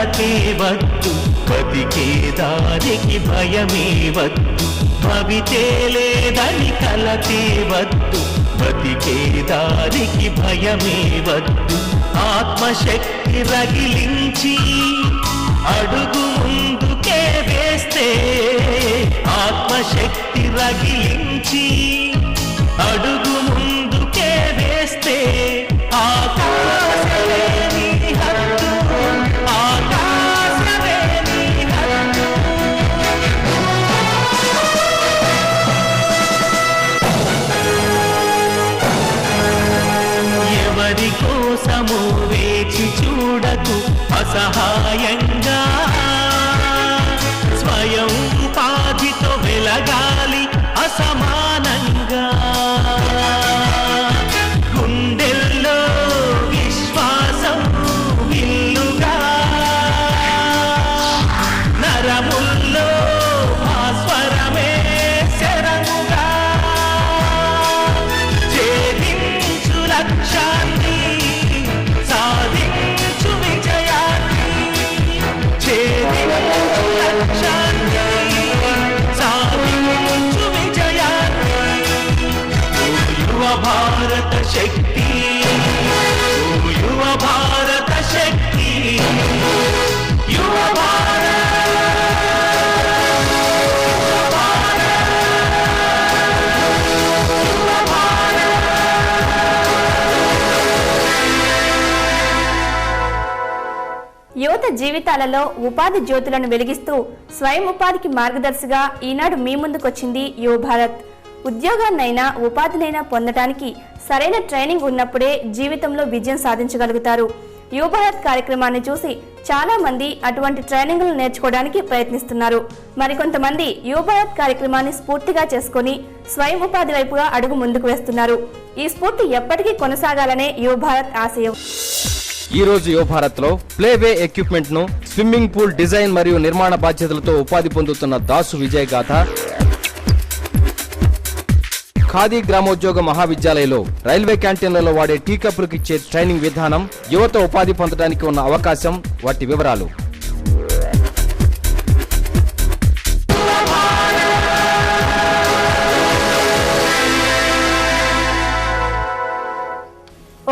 కలతే వద్దు, బతికే దారికి భయమే వద్దు. భవితే లేదని కలతే వద్దు, బతికే దారికి భయమే వద్దు. ఆత్మశక్తి రగిలించి అడుగు ముందుకే వేస్తే, ఆత్మశక్తి రగిలించి అడుగు ముందుకే వేస్తే, ఆకాశమే నీ హద్దు, ఆకాశమే నీ హద్దు. ఎవరి కోసము వేచి చూడకు అసహాయంగా, స్వయం ఉపాధితో వెలగాలి అసమానంగా. గుండెల్లో విశ్వాసం విల్లుగా, నరముల్లో భాస్వరమే శరముగా. ఛేదించు లక్ష్యాన్ని, సాధించు విజయాన్ని. ఛేదించు లక్ష్యాన్ని, సాధించు విజయాన్ని. ఓ యువ భారత శక్తి, ఓ యువ భారత శక్తి, యువ భారత. యువత జీవితాలలో ఉపాధి జ్యోతులను వెలిగిస్తూ స్వయం ఉపాధికి మార్గదర్శిగా ఈనాడు మీ ముందుకొచ్చింది యువ భారత్. ఉద్యోగాన్నైనా ఉపాధినైనా పొందడానికి సరైన ట్రైనింగ్ ఉన్నప్పుడే జీవితంలో విజయం సాధించగలుగుతారు. యువ భారత్ కార్యక్రమాన్ని చూసి చాలా మంది అటువంటి ట్రైనింగ్లు నేర్చుకోవడానికి ప్రయత్నిస్తున్నారు. మరికొంతమంది యువ భారత్ కార్యక్రమాన్ని స్ఫూర్తిగా చేసుకుని స్వయం ఉపాధి వైపుగా అడుగు ముందుకు వేస్తున్నారు. ఈ స్ఫూర్తి ఎప్పటికీ కొనసాగాలనే యువ భారత్ ఆశయం. ఈ రోజు యువ భారత్ లో ప్లేవే ఎక్విప్మెంట్ ను, స్విమ్మింగ్ పూల్ డిజైన్ మరియు నిర్మాణ బాధ్యతలతో ఉపాధి పొందుతున్న దాసు విజయ్ గాథ, ఖాదీ గ్రామోద్యోగ మహావిద్యాలయంలో రైల్వే క్యాంటీన్లలో వాడే టీ కప్పులకు ఇచ్చే ట్రైనింగ్ విధానం, యువత ఉపాధి పొందడానికి ఉన్న అవకాశం, వాటి వివరాలు.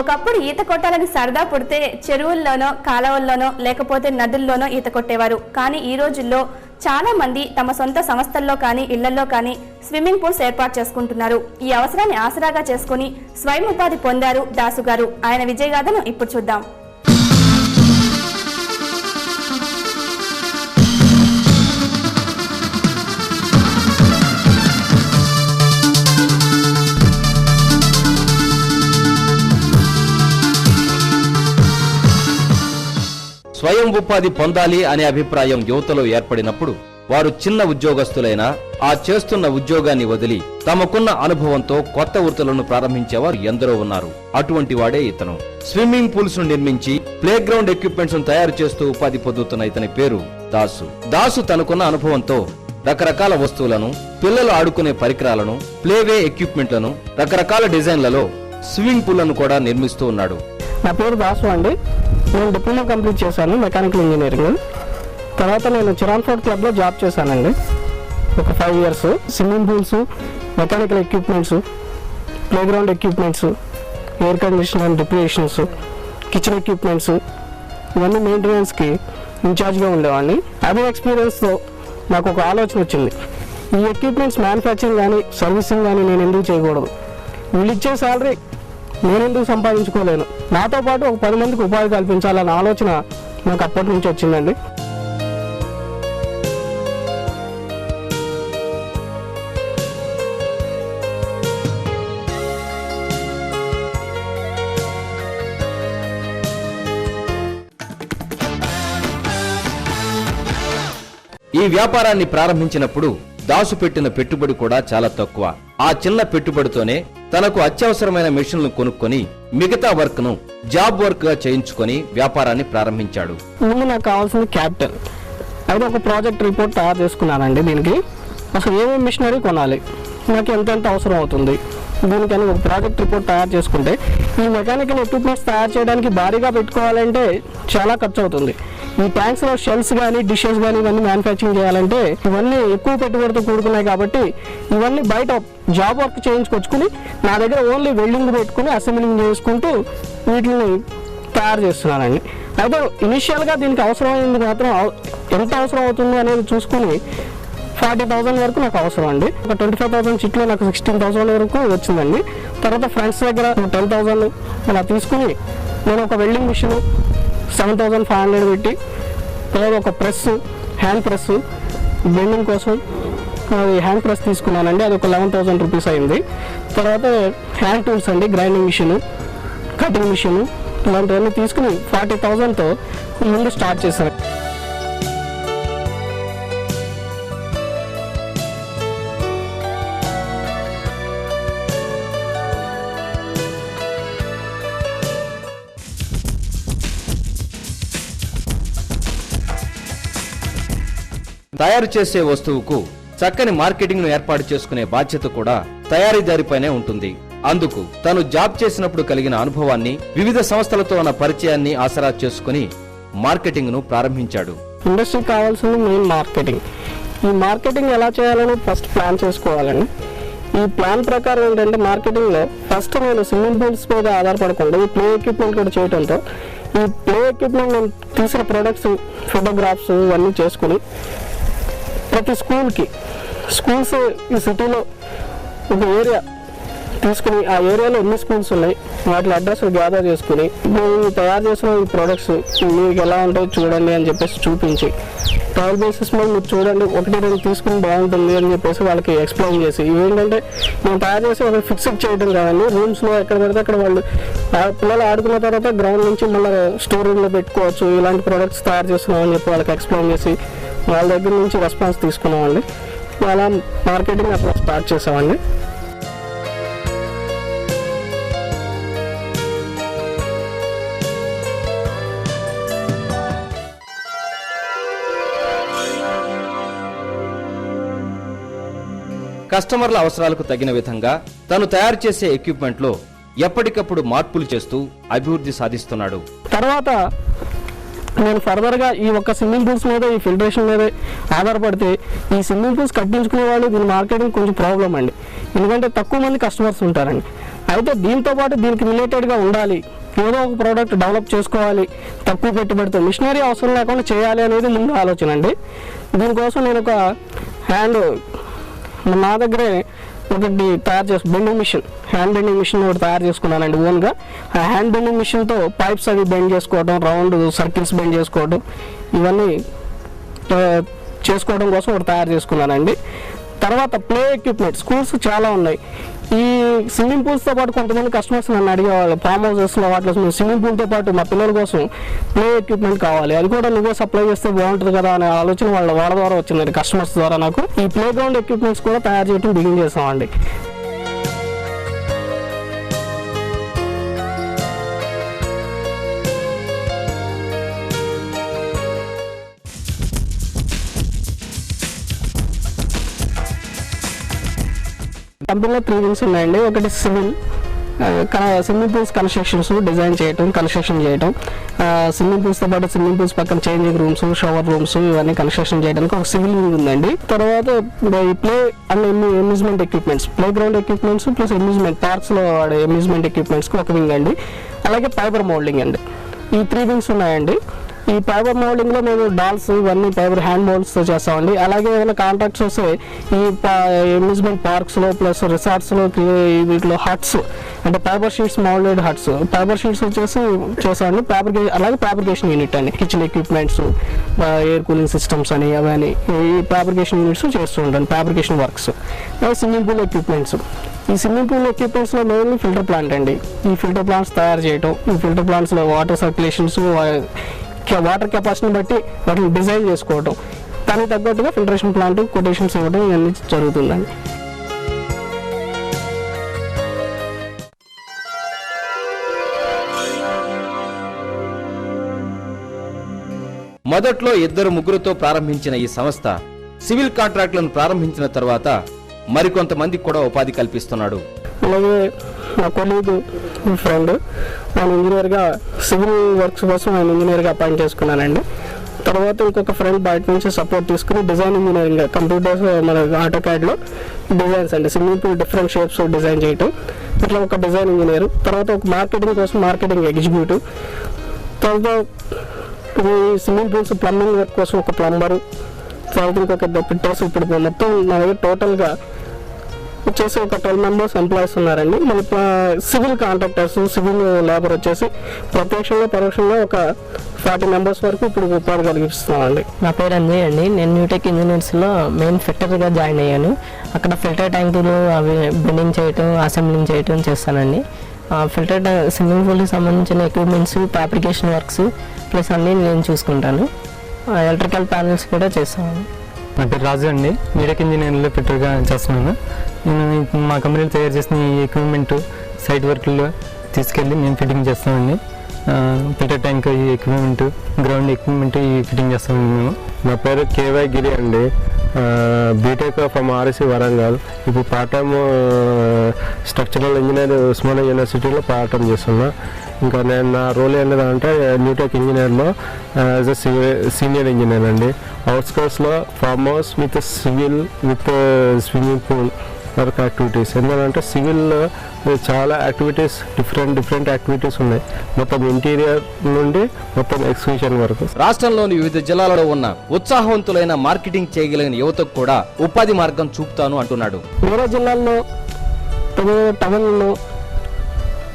ఒకప్పుడు ఈత కొట్టాలని సరదా పుడితే చెరువుల్లోనో, కాలువల్లోనో, లేకపోతే నదుల్లోనో ఈత కొట్టేవారు. కానీ ఈ రోజుల్లో చాలా మంది తమ సొంత సంస్థల్లో కానీ ఇళ్లలో కానీ స్విమ్మింగ్ పూల్స్ ఏర్పాటు చేసుకుంటున్నారు. ఈ అవసరాన్ని ఆసరాగా చేసుకుని స్వయం ఉపాధి పొందారు దాసు గారు. ఆయన విజయగాథను ఇప్పుడు చూద్దాం. స్వయం ఉపాధి పొందాలి అనే అభిప్రాయం యువతలో ఏర్పడినప్పుడు వారు చిన్న ఉద్యోగస్తులైనా ఆ చేస్తున్న ఉద్యోగాన్ని వదిలి తమకున్న అనుభవంతో కొత్త వృత్తులను ప్రారంభించేవారు ఎందరో ఉన్నారు. అటువంటి వాడే ఇతను. స్విమ్మింగ్ పూల్స్ ను నిర్మించి ప్లే గ్రౌండ్ ఎక్విప్మెంట్స్ ను తయారు చేస్తూ ఉపాధి పొందుతున్న ఇతని పేరు దాసు. దాసు తనకున్న అనుభవంతో రకరకాల వస్తువులను, పిల్లలు ఆడుకునే పరికరాలను, ప్లేవే ఎక్విప్మెంట్లను, రకరకాల డిజైన్లలో స్విమ్మింగ్ పూల్లను కూడా నిర్మిస్తూ ఉన్నాడు. నా పేరు దాసు అండి. నేను డిప్లొమా కంప్లీట్ చేశాను మెకానికల్ ఇంజనీరింగ్. తర్వాత నేను చిరాన్ ఫోర్ట్ క్లబ్లో జాబ్ చేశానండి ఒక 5 years. Swimming pools, mechanical equipments, play ground equipments, air conditioner depressions, kitchen equipments, ఇవన్నీ మెయింటెనెన్స్కి ఇన్ఛార్జ్గా ఉండేవాడిని. అదే ఎక్స్పీరియన్స్తో నాకు ఒక ఆలోచన వచ్చింది. ఈ ఎక్విప్మెంట్స్ మ్యానుఫ్యాక్చరింగ్ కానీ సర్వీసింగ్ కానీ నేను ఎందుకు చేయకూడదు? వీళ్ళు ఇచ్చే శాలరీ నేను ఎందుకు సంపాదించుకోలేను? నాతో పాటు ఒక 10 మందికి ఉపాధి కల్పించాలన్న ఆలోచన నాకు అప్పటి నుంచి వచ్చిందండి. ఈ వ్యాపారాన్ని ప్రారంభించినప్పుడు దాసు పెట్టిన పెట్టుబడి కూడా చాలా తక్కువ. ఆ చిన్న పెట్టుబడితోనే తనకు అత్యవసరమైన మెషిన్లను కొనుక్కొని మిగతా వర్క్ ను జాబ్ వర్క్ గా చేయించుకొని వ్యాపారాన్ని ప్రారంభించాడు. ముందు నాకు కావాల్సిన క్యాపిటల్. అయితే ఒక ప్రాజెక్ట్ రిపోర్ట్ తయారు చేసుకున్నానండి. దీనికి అసలు ఏమేమి మిషనరీ కొనాలి, నాకు ఎంతెంత అవసరం అవుతుంది, దీనికని ఒక ప్రాజెక్ట్ రిపోర్ట్ తయారు చేసుకుంటే ఈ మెకానికల్ ఎక్విప్మెంట్స్ తయారు చేయడానికి భారీగా పెట్టుకోవాలంటే చాలా ఖర్చు అవుతుంది. ఈ ట్యాంక్స్లో షెల్స్ కానీ డిషెస్ కానీ ఇవన్నీ మ్యానుఫ్యాక్చరింగ్ చేయాలంటే ఇవన్నీ ఎక్కువ పెట్టుబడితో కూడుకున్నాయి కాబట్టి ఇవన్నీ బయట జాబ్ వర్క్ చేయించుకొచ్చుకుని నా దగ్గర ఓన్లీ వెల్డింగ్ పెట్టుకుని అసెంబ్లింగ్ చేసుకుంటూ వీటిని తయారు చేస్తున్నానండి. అయితే ఇనిషియల్గా దీనికి అవసరమైంది మాత్రం ఎంత అవసరం అవుతుందో అనేది చూసుకుని 40,000 వరకు నాకు అవసరం అండి. ఒక 25,000 చిట్లో నాకు 16,000 వరకు వచ్చిందండి. తర్వాత ఫ్రెండ్స్ దగ్గర 10,000 అలా తీసుకుని నేను ఒక వెల్డింగ్ మిషన్ 7,500 పెట్టి, తర్వాత ఒక ప్రెస్, హ్యాండ్ ప్రెస్ బెండింగ్ కోసం అది హ్యాండ్ ప్రెస్ తీసుకున్నానండి. అది ఒక 11,000 రూపీస్ అయింది. తర్వాత హ్యాండ్ టూల్స్ అండి, గ్రైండింగ్ మిషన్, కటింగ్ మిషన్ ఇలాంటివన్నీ తీసుకుని 40,000తో ముందు స్టార్ట్ చేశాను. తయారు చేసే వస్తువుకు చక్కని మార్కెటింగ్ ను ఏర్పాటు చేసుకునే బాధ్యత కూడా తయారీదారిపైనే ఉంటుంది. అందుకు తను జాబ్ చేసినప్పుడు కలిగిన అనుభవాన్ని, వివిధ సంస్థలతో ఉన్న పరిచయాన్ని ఆసరా చేసుకుని మార్కెటింగ్ ను ప్రారంభించాడు. ఇండస్ట్రీకి కావాల్సింది మెయిన్ మార్కెటింగ్. ఈ మార్కెటింగ్ ఎలా చేయాలని ఫస్ట్ ప్లాన్ చేసుకోవాలండి. ఈ ప్లాన్ ప్రకారం ఏంటంటే మార్కెటింగ్లో ఫస్ట్ నేను స్విమ్మింగ్ పూల్స్ మీద ఆధారపడకుండా ఈ ప్లే ఎక్విప్మెంట్ కూడా చేయడంతో ఈ ప్లే ఎక్విప్మెంట్ నేను తీసిన ప్రొడక్ట్స్, ఫోటోగ్రాఫ్స్ ఇవన్నీ చేసుకుని ప్రతి స్కూల్స్ ఈ సిటీలో ఒక ఏరియా తీసుకుని ఆ ఏరియాలో ఎన్ని స్కూల్స్ ఉన్నాయి వాటి అడ్రస్ గ్యాదర్ చేసుకుని మేము తయారు చేసిన ఈ ప్రొడక్ట్స్ మీకు ఎలా ఉంటాయో చూడండి అని చెప్పేసి చూపించి ట్రయల్ బేసిస్ మీద మీరు చూడండి 1-2 తీసుకుని బాగుంటుంది అని చెప్పేసి వాళ్ళకి ఎక్స్ప్లెయిన్ చేసి ఇవేంటంటే మేము తయారు చేసి ఒక ఫిక్స్డ్ చేయడం కాదండి. రూమ్స్లో ఎక్కడ పడితే అక్కడ వాళ్ళు పిల్లలు ఆడుకున్న తర్వాత గ్రౌండ్ నుంచి మళ్ళీ స్టోర్ రూమ్లో పెట్టుకోవచ్చు, ఇలాంటి ప్రొడక్ట్స్ తయారు చేస్తున్నాం అని చెప్పి వాళ్ళకి ఎక్స్ప్లెయిన్ చేసి వాళ్ళ దగ్గర నుంచి రెస్పాన్స్ తీసుకున్నామండి. అలా మార్కెటింగ్ అట్లా స్టార్ట్ చేసామండి. కస్టమర్ల అవసరాలకు తగిన విధంగా తను తయారు చేసే ఎక్విప్మెంట్ లో ఎప్పటికప్పుడు మార్పులు చేస్తూ అభివృద్ధి సాధిస్తున్నాడు. తర్వాత నేను ఫర్దర్గా ఈ ఒక్క స్విమ్మింగ్ పూల్స్ మీద, ఈ ఫిల్టరేషన్ మీద ఆధారపడితే ఈ స్విమ్మింగ్ పూల్స్ కట్టించుకునే వాళ్ళు దీని మార్కెటింగ్ కొంచెం ప్రాబ్లం అండి. ఎందుకంటే తక్కువ మంది కస్టమర్స్ ఉంటారండి. అయితే దీంతోపాటు దీనికి రిలేటెడ్గా ఉండాలి, ఏదో ఒక ప్రోడక్ట్ డెవలప్ చేసుకోవాలి, తక్కువ పెట్టుబడితో మిషనరీ అవసరం లేకుండా చేయాలి అనేది ముందు ఆలోచన అండి. దీనికోసం నేను ఒక నా దగ్గరే ఒకటి తయారు bending machine, hand bending machine ఒకటి తయారు చేసుకున్నానండి ఓన్గా. ఆ హ్యాండ్ బెండింగ్ మిషన్తో పైప్స్ అవి బెండ్ చేసుకోవడం, రౌండ్ సర్కిల్స్ బెండ్ చేసుకోవడం ఇవన్నీ చేసుకోవడం కోసం ఒకటి తయారు చేసుకున్నానండి. తర్వాత ప్లే ఎక్విప్మెంట్ స్కూల్స్ చాలా ఉన్నాయి. ఈ స్విమ్మింగ్ పూల్స్తో పాటు కొంతమంది కస్టమర్స్ నన్ను అడిగేవాళ్ళు, ఫామ్ హౌసెస్లో వాటిలో స్విమ్మింగ్ పూల్తో పాటు మా పిల్లల కోసం ప్లే ఎక్విప్మెంట్ కావాలి, అది కూడా నువ్వే సప్లై చేస్తే బాగుంటుంది కదా అనే ఆలోచన వాళ్ళ ద్వారా వచ్చిందండి. కస్టమర్స్ ద్వారా నాకు ఈ ప్లే గ్రౌండ్ ఎక్విప్మెంట్స్ కూడా తయారు చేయడం బిగిన్ చేసామండి. కంపెనీలో 3 వింగ్స్ ఉన్నాయండి. ఒకటి స్విమ్మింగ్ పూల్స్ కన్స్ట్రక్షన్స్ డిజైన్ చేయటం, కన్స్ట్రక్షన్ చేయటం, స్విమ్మింగ్ పూల్స్తో పాటు స్విమ్మింగ్ పూల్స్ పక్కన చేంజింగ్ రూమ్స్, షవర్ రూమ్స్ ఇవన్నీ కన్స్ట్రక్షన్ చేయడానికి ఒక సివిల్ వింగ్ ఉందండి. తర్వాత ఈ play and amusement equipments, play ground equipments plus amusement పార్క్స్లో వాడే అమ్యూజ్మెంట్ ఎక్విప్మెంట్స్కి ఒక వింగ్ అండి. అలాగే ఫైబర్ మోల్డింగ్ అండి. ఈ 3 వింగ్స్ ఉన్నాయండి. ఈ ఫైబర్ మోల్డింగ్లో మేము డాల్స్ ఇవన్నీ ఫైబర్ హ్యాండ్ మోల్డ్స్తో చేస్తామండి. అలాగే ఏమైనా కాంట్రాక్ట్స్ వస్తే ఈ అమ్యూజ్మెంట్ పార్క్స్లో ప్లస్ రిసార్ట్స్లో వీటిలో హట్స్ అంటే fibre sheets, moulded huts, fibre sheets వచ్చేసి చేస్తామండి. అలాగే ఫ్యాబ్రికేషన్ యూనిట్ అండి, kitchen equipments, air cooling systems అని అవన్నీ ఈ ఫ్యాబ్రికేషన్ యూనిట్స్ చేస్తూ ఉంటాను, fabrication works. Swimming pool equipments, ఈ స్విమ్మింగ్ పూల్ ఎక్విప్మెంట్స్లో మెయిన్లీ ఫిల్టర్ ప్లాంట్ అండి. ఈ ఫిల్టర్ ప్లాంట్స్ తయారు చేయటం, ఈ ఫిల్టర్ ప్లాంట్స్లో వాటర్ సర్క్యులేషన్స్, వాటర్ కెపాసిటీని బట్టి వాటిని డిజైన్ చేసుకోవటం, దానికి తగ్గట్టుగా ఫిల్టరేషన్ ప్లాంట్ కొటేషన్స్ ఇవ్వడం ఇవన్నీ జరుగుతుందండి. మొదట్లో 2-3తో ప్రారంభించిన ఈ సంస్థ సివిల్ కాంట్రాక్టులను ప్రారంభించిన తర్వాత మరికొంతమందికి కూడా ఉపాధి కల్పిస్తున్నాడు. అలాగే నా కొలీగ్ ఫ్రెండ్ ఆయన ఇంజనీర్గా సివిల్ వర్క్స్ కోసం ఆయన ఇంజనీర్గా అపాయింట్ చేసుకున్నానండి. తర్వాత ఇంకొక ఫ్రెండ్ బయట నుంచి సపోర్ట్ తీసుకుని డిజైన్ ఇంజనీరింగ్ కంప్యూటర్స్ మన ఆటోకాడ్లో డిజైన్స్ అండి, swimming pool different shapes design చేయటం, ఇట్లా ఒక డిజైన్ ఇంజనీర్. తర్వాత ఒక మార్కెటింగ్ కోసం మార్కెటింగ్ ఎగ్జిక్యూటివ్. తర్వాత ఈ స్విమ్మింగ్ పూల్స్ ప్లంబింగ్ వర్క్ కోసం ఒక ప్లంబరు. తర్వాత ఇంకొక ఫిట్టర్స్. ఇప్పుడు మొత్తం నా దగ్గర టోటల్గా వచ్చేసి ఒక 12 మెంబర్స్ ఎంప్లాయీస్ ఉన్నారండి. మన సివిల్ కాంట్రాక్టర్స్, సివిల్ లేబర్ వచ్చేసి ప్రత్యక్షంగా పరోక్షంగా ఒక 40 మెంబర్స్ వరకు ఇప్పుడు ఉపాధి కలిగిస్తున్నామండి. నా పేరు అంజయ్ అండి. నేను న్యూటెక్ ఇంజనీర్స్లో మెయిన్ ఫిట్టర్గా జాయిన్ అయ్యాను. అక్కడ ఫిల్టర్ ట్యాంకులు అవి బెండింగ్ చేయటం, అసెంబ్లింగ్ చేయటం చేస్తానండి. ఫిల్టర్ స్విమ్మింగ్ పూల్కి సంబంధించిన ఎక్విప్మెంట్స్, ఫ్యాబ్రికేషన్ వర్క్స్ ప్లస్ అన్నీ నేను చూసుకుంటాను. ఎలక్ట్రికల్ ప్యానెల్స్ కూడా చేస్తాను. నా పేరు రాజు అండి. న్యూటెక్ ఇంజనీరింగ్లో ఫిట్టర్గా చేస్తున్నాను. నేను మా కంపెనీలో తయారు చేసిన ఈ ఎక్విప్మెంట్ సైట్ వర్క్లో తీసుకెళ్ళి నేను ఫిట్టింగ్ చేస్తామండి. ఫిల్టర్ ట్యాంక్ ఈ ఎక్విప్మెంట్, గ్రౌండ్ ఎక్విప్మెంట్ ఈ ఫిట్టింగ్ చేస్తామండి మేము. నా పేరు కేవై గిరి అండి. BTech from RSC Warangal. ఇప్పుడు part time structural engineer Osmania యూనివర్సిటీలో పార్ట్ టైం చేస్తున్నా. ఇంకా నేను నా రోల్ ఏంటంటే న్యూటెక్ ఇంజనీర్లో యాజ్ అ సీనియర్ ఇంజనీర్ అండి. అవుట్స్కర్ట్స్లో farm house with civil with swimming pool work activities. ఎందుకంటే సివిల్లో చాలా యాక్టివిటీస్, డిఫరెంట్ యాక్టివిటీస్ ఉన్నాయి. మొత్తం ఇంటీరియర్ నుండి మొత్తం ఎక్స్క్యూషన్ వరకు. రాష్ట్రంలోని వివిధ జిల్లాలలో ఉన్న ఉత్సాహవంతులైన మార్కెటింగ్ చేయగలిగిన యువతకు కూడా ఉపాధి మార్గం చూపుతాను అంటున్నాడు. వేరే జిల్లాల్లో టౌన్లో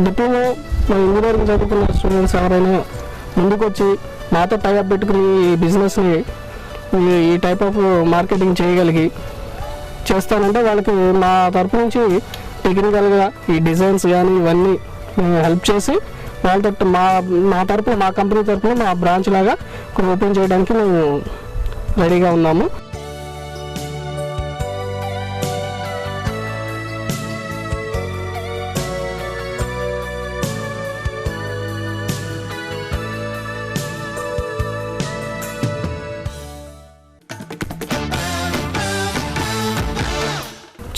డిప్లొమా ఇంజనీరింగ్ చదువుకున్న స్టూడెంట్స్ ఎవరైనా ముందుకు వచ్చి మాతో టైప్ పెట్టుకుని ఈ బిజినెస్ని ఈ టైప్ ఆఫ్ మార్కెటింగ్ చేయగలిగి చేస్తానంటే వాళ్ళకి మా తరపు నుంచి టెక్నికల్గా ఈ డిజైన్స్ కానీ ఇవన్నీ హెల్ప్ చేసి వాళ్ళతో మా తరపున, మా కంపెనీ తరపున మా బ్రాంచ్ లాగా ఓపెన్ చేయడానికి మేము రెడీగా ఉన్నాము.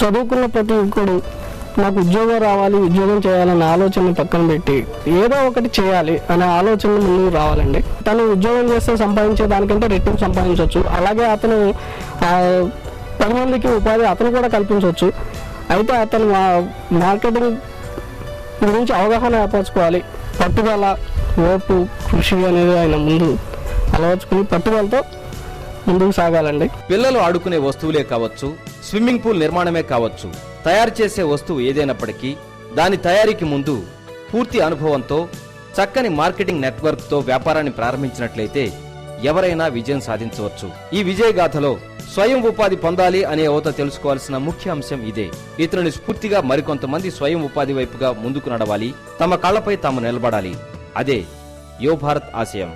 చదువుకున్న ప్రతి ఒక్కడు నాకు ఉద్యోగం రావాలి, ఉద్యోగం చేయాలనే ఆలోచన పక్కన పెట్టి ఏదో ఒకటి చేయాలి అనే ఆలోచన ముందుకు రావాలండి. తను ఉద్యోగం చేస్తే సంపాదించే దానికంటే రెట్టింపు సంపాదించవచ్చు. అలాగే అతను 10 మందికి ఉపాధి అతను కూడా కల్పించవచ్చు. అయితే అతను మార్కెటింగ్ గురించి అవగాహన ఏర్పరచుకోవాలి. పట్టుదల, ఓర్పు, కృషి అనేది ఆయన ముందు అలవర్చుకుని పట్టుదలతో ముందుకు సాగాలండి. పిల్లలు ఆడుకునే వస్తువులే కావచ్చు, స్విమ్మింగ్ పూల్ నిర్మాణమే కావచ్చు, తయారు చేసే వస్తువు ఏదైనప్పటికీ దాని తయారీకి ముందు పూర్తి అనుభవంతో చక్కని మార్కెటింగ్ నెట్వర్క్తో వ్యాపారాన్ని ప్రారంభించినట్లయితే ఎవరైనా విజయం సాధించవచ్చు. ఈ విజయగాథలో స్వయం ఉపాధి పొందాలి అనే యువత తెలుసుకోవాల్సిన ముఖ్య అంశం ఇదే. ఇతరుని స్ఫూర్తిగా మరికొంతమంది స్వయం ఉపాధి వైపుగా ముందుకు నడవాలి, తమ కాళ్లపై తాము నిలబడాలి. అదే యువ భారత్ ఆశయం.